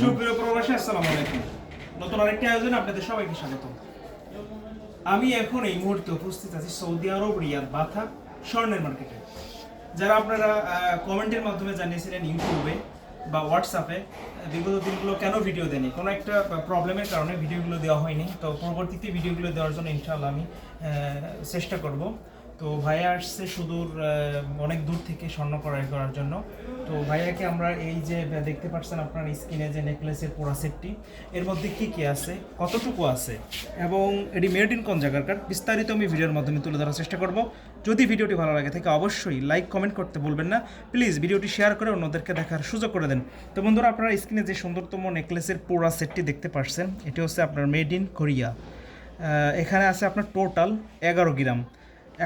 সুপ্রিয় প্রবাসী, আসসালামু আলাইকুম। নতুন আরেকটি আয়োজনে আপনাদের সবাইকে স্বাগত। আমি এখন এই মুহূর্তে উপস্থিত আছি সৌদি আরব রিয়াদ বাথা স্বর্ণের মার্কেটে। যারা আপনারা কমেন্টের মাধ্যমে জানিয়েছিলেন ইউটিউবে বা হোয়াটসঅ্যাপে বিগত দিনগুলো কেন ভিডিও দেয়নি, কোনো একটা প্রবলেমের কারণে ভিডিওগুলো দেওয়া হয়নি। তো পরবর্তীতে ভিডিওগুলো দেওয়ার জন্য ইনশাআল্লাহ আমি চেষ্টা করব। তো ভাইয়া আসছে সুদূর অনেক দূর থেকে স্বর্ণ ক্রয় করার জন্য। তো ভাইয়াকে আমরা এই যে দেখতে পাচ্ছেন আপনার স্ক্রিনে যে নেকলেসের পুরা সেটটি, এর মধ্যে কি কি আছে, কতটুকু আছে এবং এটি মেড ইন কোন জায়গাকার বিস্তারিত আমি ভিডিওর মাধ্যমে তুলে ধরার চেষ্টা করব। যদি ভিডিওটি ভালো লাগে থাকে অবশ্যই লাইক কমেন্ট করতে ভুলবেন না। প্লিজ ভিডিওটি শেয়ার করে অন্যদেরকে দেখার সুযোগ করে দেন। তো বন্ধুরা, আপনারা স্ক্রিনে যে সুন্দরতম নেকলেসের পুরা সেটটি দেখতে পাচ্ছেন, এটি হচ্ছে আপনার মেড ইন কোরিয়া। এখানে আছে আপনার টোটাল 11 গ্রাম।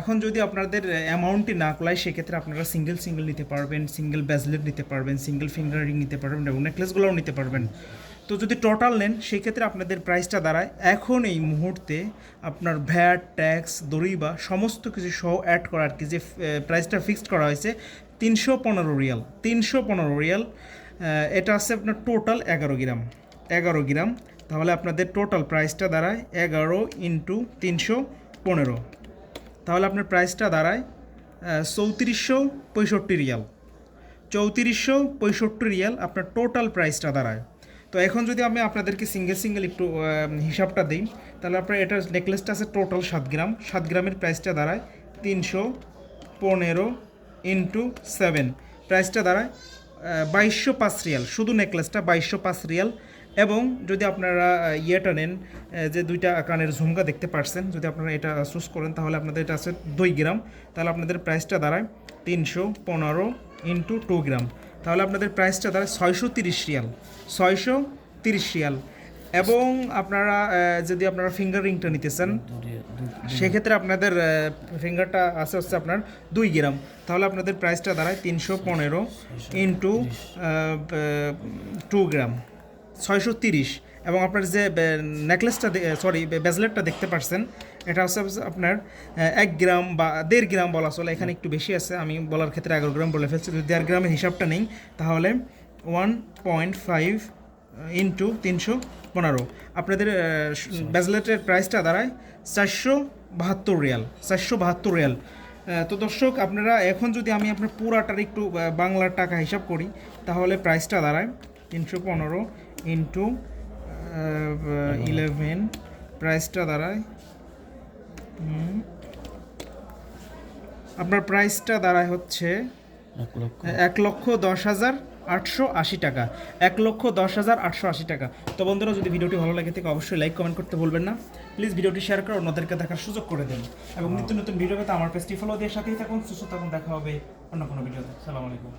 এখন যদি আপনাদের অ্যামাউন্টটি না কুলায় সেক্ষেত্রে আপনারা সিঙ্গেল সিঙ্গেল নিতে পারবেন, সিঙ্গেল ব্যাজলেট নিতে পারবেন, সিঙ্গেল ফিঙ্গার রিং নিতে পারবেন এবং নেকলেসগুলোও নিতে পারবেন। তো যদি টোটাল নেন সেক্ষেত্রে আপনাদের প্রাইসটা দাঁড়ায় এখন এই মুহূর্তে আপনার ভ্যাট, ট্যাক্স, দড়ি বা সমস্ত কিছু সহ অ্যাড করা আর কি, যে প্রাইসটা ফিক্সড করা হয়েছে 315 রিয়াল। 315 রিয়াল। এটা আছে আপনার টোটাল 11 গ্রাম। 11 গ্রাম, তাহলে আপনাদের টোটাল প্রাইসটা দাঁড়ায় 11 ইন্টু 315, তাহলে আপনার প্রাইসটা দাঁড়ায় 3465 রিয়াল। 3465 রিয়াল আপনার টোটাল প্রাইসটা দাঁড়ায়। তো এখন যদি আমি আপনাদেরকে সিঙ্গেল সিঙ্গেল একটু হিসাবটা দিই, তাহলে আপনার এটা নেকলেসটা আছে টোটাল 7 গ্রাম। 7 গ্রামের প্রাইসটা দাঁড়ায় 315 ইন্টু 7, প্রাইসটা দাঁড়ায় 2205 রিয়াল। শুধু নেকলেসটা 2205 রিয়াল। এবং যদি আপনারা ইয়েটা নেন, যে দুইটা কানের ঝুমকা দেখতে পাচ্ছেন, যদি আপনারা এটা চুজ করেন তাহলে আপনাদের এটা আছে 2 গ্রাম, তাহলে আপনাদের প্রাইসটা দাঁড়ায় 315 ইন্টু 2 গ্রাম, তাহলে আপনাদের প্রাইসটা দাঁড়ায় 630 রিয়াল। 630 রিয়াল। এবং আপনারা যদি আপনারা ফিঙ্গার রিংটা নিতে চান সেক্ষেত্রে আপনাদের ফিঙ্গারটা আছে হচ্ছে আপনার 2 গ্রাম, তাহলে আপনাদের প্রাইসটা দাঁড়ায় 315 ইন্টু 2 গ্রাম, 630। এবং আপনার যে নেকলেসটা ব্যাজলেটটা দেখতে পাচ্ছেন, এটা হচ্ছে আপনার 1 গ্রাম বা 1.5 গ্রাম বলা চলে, এখানে একটু বেশি আছে, আমি বলার ক্ষেত্রে 11 গ্রাম বলে ফেলছি। যদি 1.5 গ্রামের হিসাবটা নেই তাহলে 1.5 ইন্টু 315, আপনাদের ব্যাজলেটের প্রাইসটা দাঁড়ায় 472 রিয়াল। 472 রিয়াল। তো দর্শক, আপনারা এখন যদি আমি আপনার পুরাটার একটু বাংলার টাকা হিসাব করি তাহলে প্রাইসটা দাঁড়ায় 315 ইন্টু 11, প্রাইসটা দাঁড়ায় আপনার প্রাইসটা দাঁড়ায় হচ্ছে 1,10,880 টাকা। 1,10,880 টাকা। তো বন্ধুরা, যদি ভিডিওটি ভালো লাগে থাকে অবশ্যই লাইক কমেন্ট করতে ভুলবেন না। প্লিজ ভিডিওটি শেয়ার করে অন্যদেরকে দেখার সুযোগ করে দিন এবং নিত্য নতুন ভিডিও পেতে আমার পেজটি ফলো দিয়ে সাথেই থাকুন। সুস্থ থাকুন, দেখা হবে অন্য কোনো ভিডিওতে। আসসালামু আলাইকুম।